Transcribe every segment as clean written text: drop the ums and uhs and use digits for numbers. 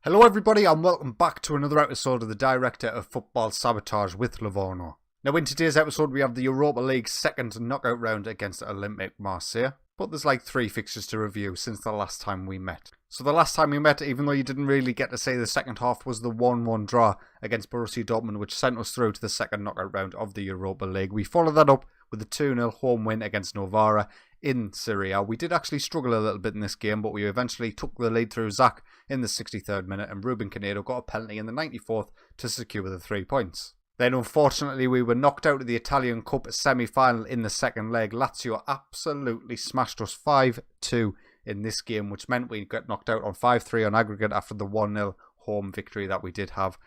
Hello everybody and welcome back to another episode of the Director of Football Sabotage with Livorno. Now in today's episode we have the Europa League second knockout round against Olympique Marseille, but there's like 3 fixtures to review since the last time we met. So the last time we met, even though you didn't really get to say the second half, was the 1-1 draw against Borussia Dortmund, which sent us through to the second knockout round of the Europa League. We followed that up with a 2-0 home win against Novara in Serie A. We did actually struggle a little bit in this game, but we eventually took the lead through Zach in the 63rd minute, and Ruben Canedo got a penalty in the 94th to secure the 3 points. Then unfortunately we were knocked out of the Italian Cup semi-final in the second leg. Lazio absolutely smashed us 5-2 in this game, which meant we got knocked out on 5-3 on aggregate after the 1-0 home victory that we did have.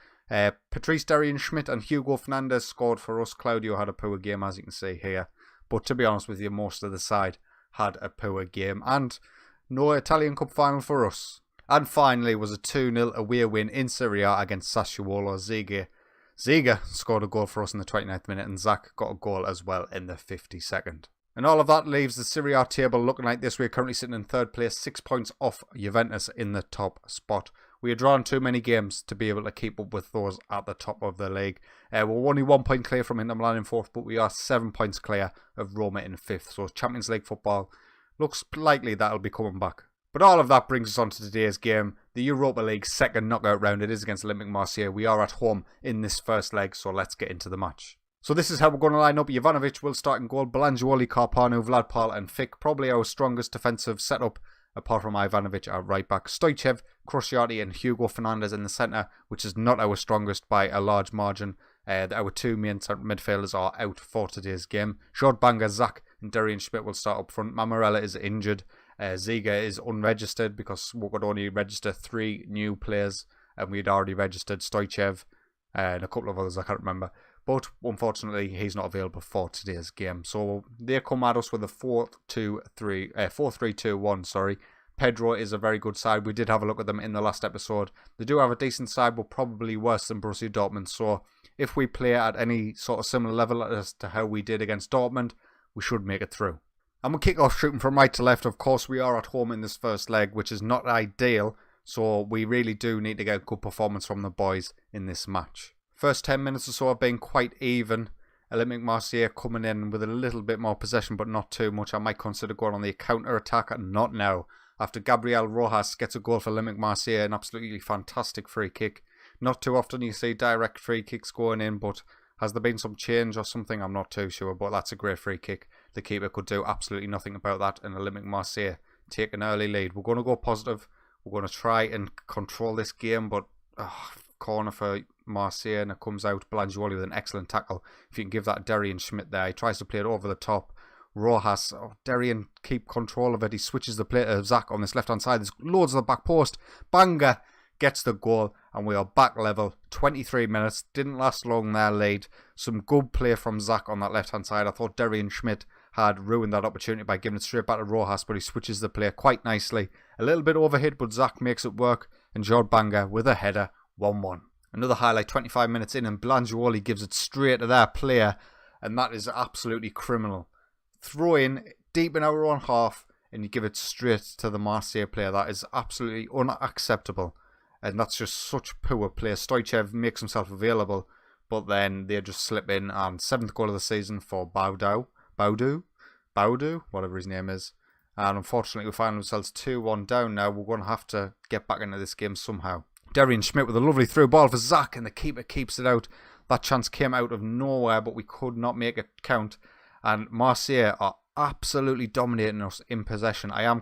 Patrice Derrian-Schmidt and Hugo Fernandez scored for us. Claudio had a poor game, as you can see here. But to be honest with you, most of the side had a poor game. And no Italian Cup final for us. And finally was a 2-0 away win in Serie A against Sassuolo. Ziga scored a goal for us in the 29th minute, and Zach got a goal as well in the 52nd. And all of that leaves the Serie A table looking like this. We're currently sitting in 3rd place, 6 points off Juventus in the top spot. We are drawn too many games to be able to keep up with those at the top of the league. We're only 1 point clear from Inter Milan in 4th, but we are 7 points clear of Roma in 5th. So Champions League football looks likely that'll be coming back. But all of that brings us on to today's game, the Europa League second knockout round. It is against Olympique Marseille. We are at home in this first leg, so let's get into the match. So this is how we're going to line up. Jovanovic will start in goal. Belangioli, Carpano, Vlad Paul and Fick. Probably our strongest defensive setup, apart from Ivanovic at right back. Stoichev, Crociati and Hugo Fernandez in the centre, which is not our strongest by a large margin. Our 2 main midfielders are out for today's game. Jordbanga, Zach and Derrian-Schmidt will start up front. Mamarella is injured. Ziga is unregistered because we could only register 3 new players, and we'd already registered Stoichev and a couple of others I can't remember. But unfortunately, he's not available for today's game. So they come at us with a 4-3-2-1. Pedro is a very good side. We did have a look at them in the last episode. They do have a decent side, but probably worse than Borussia Dortmund. So if we play at any sort of similar level as to how we did against Dortmund, we should make it through. And we'll kick off shooting from right to left. Of course, we are at home in this first leg, which is not ideal. So we really do need to get a good performance from the boys in this match. First 10 minutes or so have been quite even. Olympique Marseille coming in with a little bit more possession, but not too much. I might consider going on the counter-attack, and not now. After Gabriel Rojas gets a goal for Olympique Marseille, an absolutely fantastic free kick. Not too often you see direct free kicks going in, but has there been some change or something? I'm not too sure, but that's a great free kick. The keeper could do absolutely nothing about that, and Olympique Marseille take an early lead. We're going to go positive. We're going to try and control this game, but corner for Marseille, and it comes out. Belangioli with an excellent tackle. If you can give that Derrian-Schmidt there. He tries to play it over the top. Rojas, Derrian keep control of it. He switches the play to Zach on this left-hand side. There's loads of the back post. Banga gets the goal, and we are back level. 23 minutes. Didn't last long there, lead. Some good play from Zach on that left-hand side. I thought Derrian-Schmidt had ruined that opportunity by giving it straight back to Rojas, but he switches the play quite nicely. A little bit overhit, but Zach makes it work, and Jordbanga with a header, 1-1. Another highlight, 25 minutes in, and Belangioli gives it straight to their player, and that is absolutely criminal. Throw in deep in our own half, and you give it straight to the Marseille player. That is absolutely unacceptable, and that's just such poor play. Stoichev makes himself available, but then they just slip in, and 7th goal of the season for Baudu, whatever his name is. And unfortunately, we find ourselves 2-1 down now. We're going to have to get back into this game somehow. Derrian-Schmidt with a lovely through ball for Zach, and the keeper keeps it out. That chance came out of nowhere, but we could not make it count. And Marseille are absolutely dominating us in possession. I am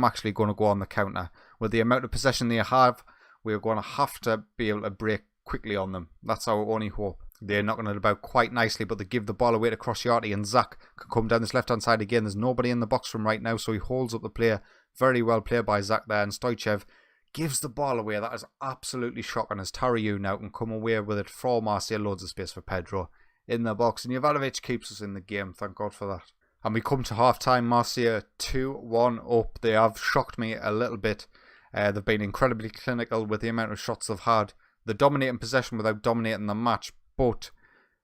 actually going to go on the counter. With the amount of possession they have, we're going to have to be able to break quickly on them. That's our only hope. They're knocking it about quite nicely, but they give the ball away to Crociati, and Zach can come down this left-hand side again. There's nobody in the box from right now, so he holds up the play. Very well played by Zach there, and Stoichev gives the ball away. That is absolutely shocking, as Tariu now can come away with it for Marseille. Loads of space for Pedro in the box, and Jovanovic keeps us in the game. Thank God for that. And we come to half-time. Marseille 2-1 up. They have shocked me a little bit. They've been incredibly clinical with the amount of shots they've had. They're dominating possession without dominating the match, but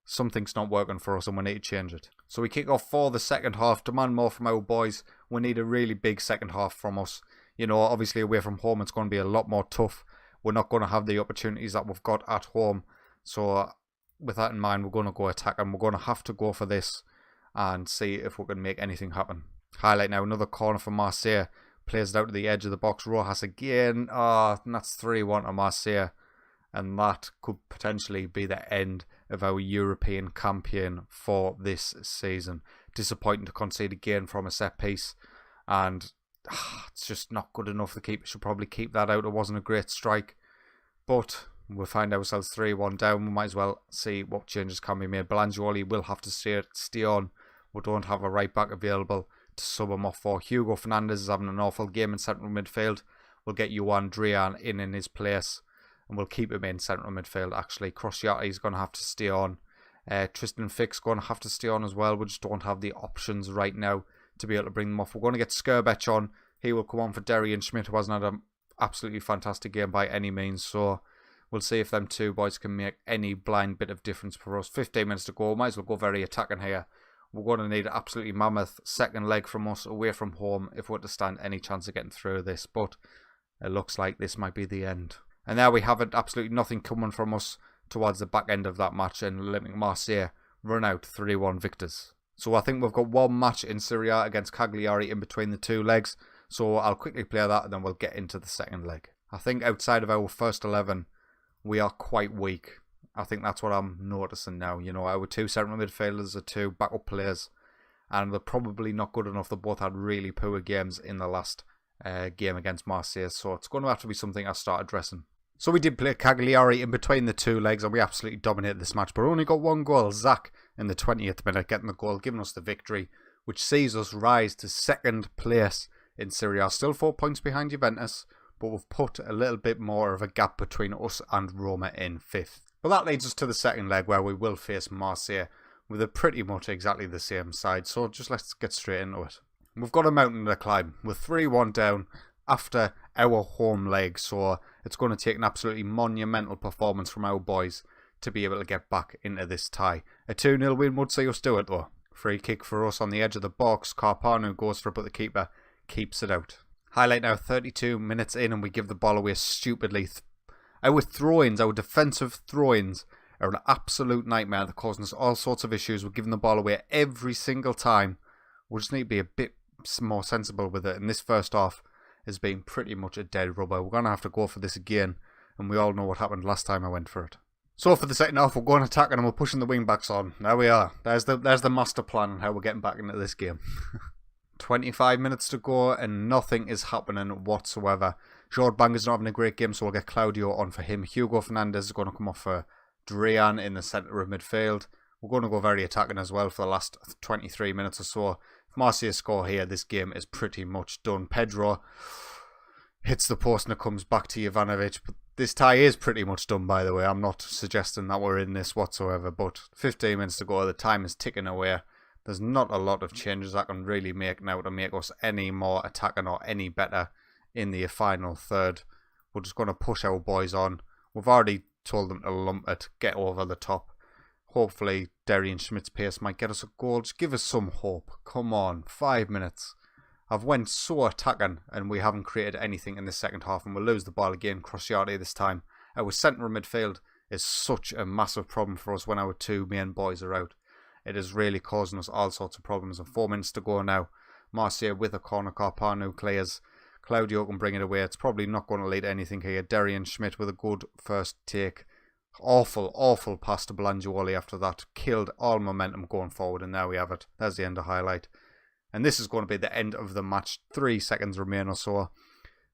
something's not working for us and we need to change it. So we kick off for the second half. Demand more from our boys. We need a really big second half from us. You know, obviously away from home it's going to be a lot more tough. we're not going to have the opportunities that we've got at home. So with that in mind, we're going to go attack, and we're going to have to go for this and see if we can make anything happen. Highlight now, another corner for Marseille. Plays it out to the edge of the box. Rojas again. And that's 3-1 to Marseille. And that could potentially be the end of our European campaign for this season. Disappointing to concede again from a set piece. And it's just not good enough. The keeper should probably keep that out. It wasn't a great strike. But we'll find ourselves 3-1 down. We might as well see what changes can be made. Belangioli will have to stay on. We don't have a right back available to sub him off for. Hugo Fernandez is having an awful game in central midfield. We'll get Juan Drian in his place. And we'll keep him in central midfield, actually. Crociati is going to have to stay on. Tristan Fick's going to have to stay on as well. We just don't have the options right now to be able to bring them off. We're going to get Skrbech on. He will come on for Derian Schmidt, who hasn't had an absolutely fantastic game by any means. So we'll see if them two boys can make any blind bit of difference for us. 15 minutes to go. Might as well go very attacking here. We're going to need an absolutely mammoth second leg from us away from home if we're to stand any chance of getting through this. But it looks like this might be the end. And there we have it, absolutely nothing coming from us towards the back end of that match, and letting Marseille run out 3-1 victors. So I think we've got one match in Serie A against Cagliari in between the two legs, so I'll quickly play that and then we'll get into the second leg. I think outside of our first 11, we are quite weak. I think that's what I'm noticing now. You know, our two central midfielders are two backup players, and they're probably not good enough. They both had really poor games in the last game against Marseille, so it's going to have to be something I start addressing. So we did play Cagliari in between the two legs, and we absolutely dominated this match, but only got one goal. Zach in the 20th minute getting the goal, giving us the victory, which sees us rise to second place in Serie A. Still 4 points behind Juventus, but we've put a little bit more of a gap between us and Roma in 5th. But that leads us to the second leg, where we will face Marseille with a pretty much exactly the same side. So just let's get straight into it. We've got a mountain to climb. We're 3-1 down after our home leg, so it's going to take an absolutely monumental performance from our boys to be able to get back into this tie. A 2-0 win would see us do it though. Free kick for us on the edge of the box. Carpano goes for it, but the keeper keeps it out. Highlight now, 32 minutes in, and we give the ball away stupidly. Our throw-ins, our defensive throw-ins, are an absolute nightmare. They're causing us all sorts of issues. We're giving the ball away every single time. We just need to be a bit more sensible with it. And this first half has been pretty much a dead rubber. We're going to have to go for this again, and we all know what happened last time I went for it. So for the second half, we're going attacking and we're pushing the wing backs on. There we are. There's the master plan on how we're getting back into this game. 25 minutes to go and nothing is happening whatsoever. Jord Banger's not having a great game, so we'll get Claudio on for him. Hugo Fernandez is going to come off for Drian in the centre of midfield. We're going to go very attacking as well for the last 23 minutes or so. If Marseille score here, this game is pretty much done. Pedro hits the post and it comes back to Jovanovic. But this tie is pretty much done, by the way. I'm not suggesting that we're in this whatsoever, but 15 minutes to go. The time is ticking away. There's not a lot of changes I can really make now to make us any more attacking or any better in the final third. We're just going to push our boys on. We've already told them to lump it, get over the top. Hopefully Derian Schmidt's pace might get us a goal. Just give us some hope. Come on, 5 minutes. I've went so attacking and we haven't created anything in the second half, and we'll lose the ball again. Crociati this time. Our centre of midfield is such a massive problem for us when our two main boys are out. It is really causing us all sorts of problems. And 4 minutes to go now. Marseille with a corner. Carpano clears. Claudio can bring it away. It's probably not going to lead to anything here. Derian Schmidt with a good first take. Awful pass to Belangioli after that. Killed all momentum going forward, and there we have it. There's the end of highlight. And this is going to be the end of the match. 3 seconds remain or so.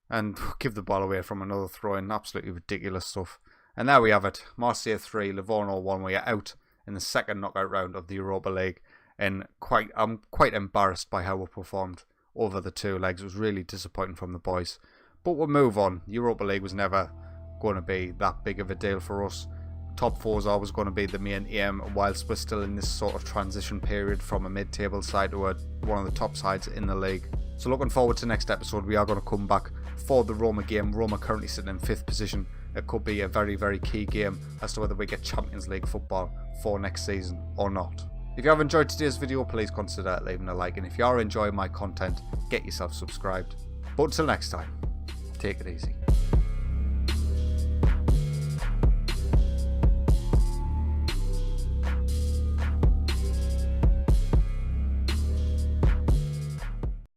And give the ball away from another throw-in. Absolutely ridiculous stuff. And there we have it. Marseille 3, Livorno 1. We are out in the second knockout round of the Europa League. And I'm quite embarrassed by how we performed over the two legs. It was really disappointing from the boys. But we'll move on. Europa League was never going to be that big of a deal for us. Top 4 is always going to be the main aim, whilst we're still in this sort of transition period from a mid-table side to one of the top sides in the league. So looking forward to next episode. We are going to come back for the Roma game. Roma currently sitting in 5th position. It could be a very, very key game as to whether we get Champions League football for next season or not. If you have enjoyed today's video, please consider leaving a like, and if you are enjoying my content, get yourself subscribed. But until next time, take it easy.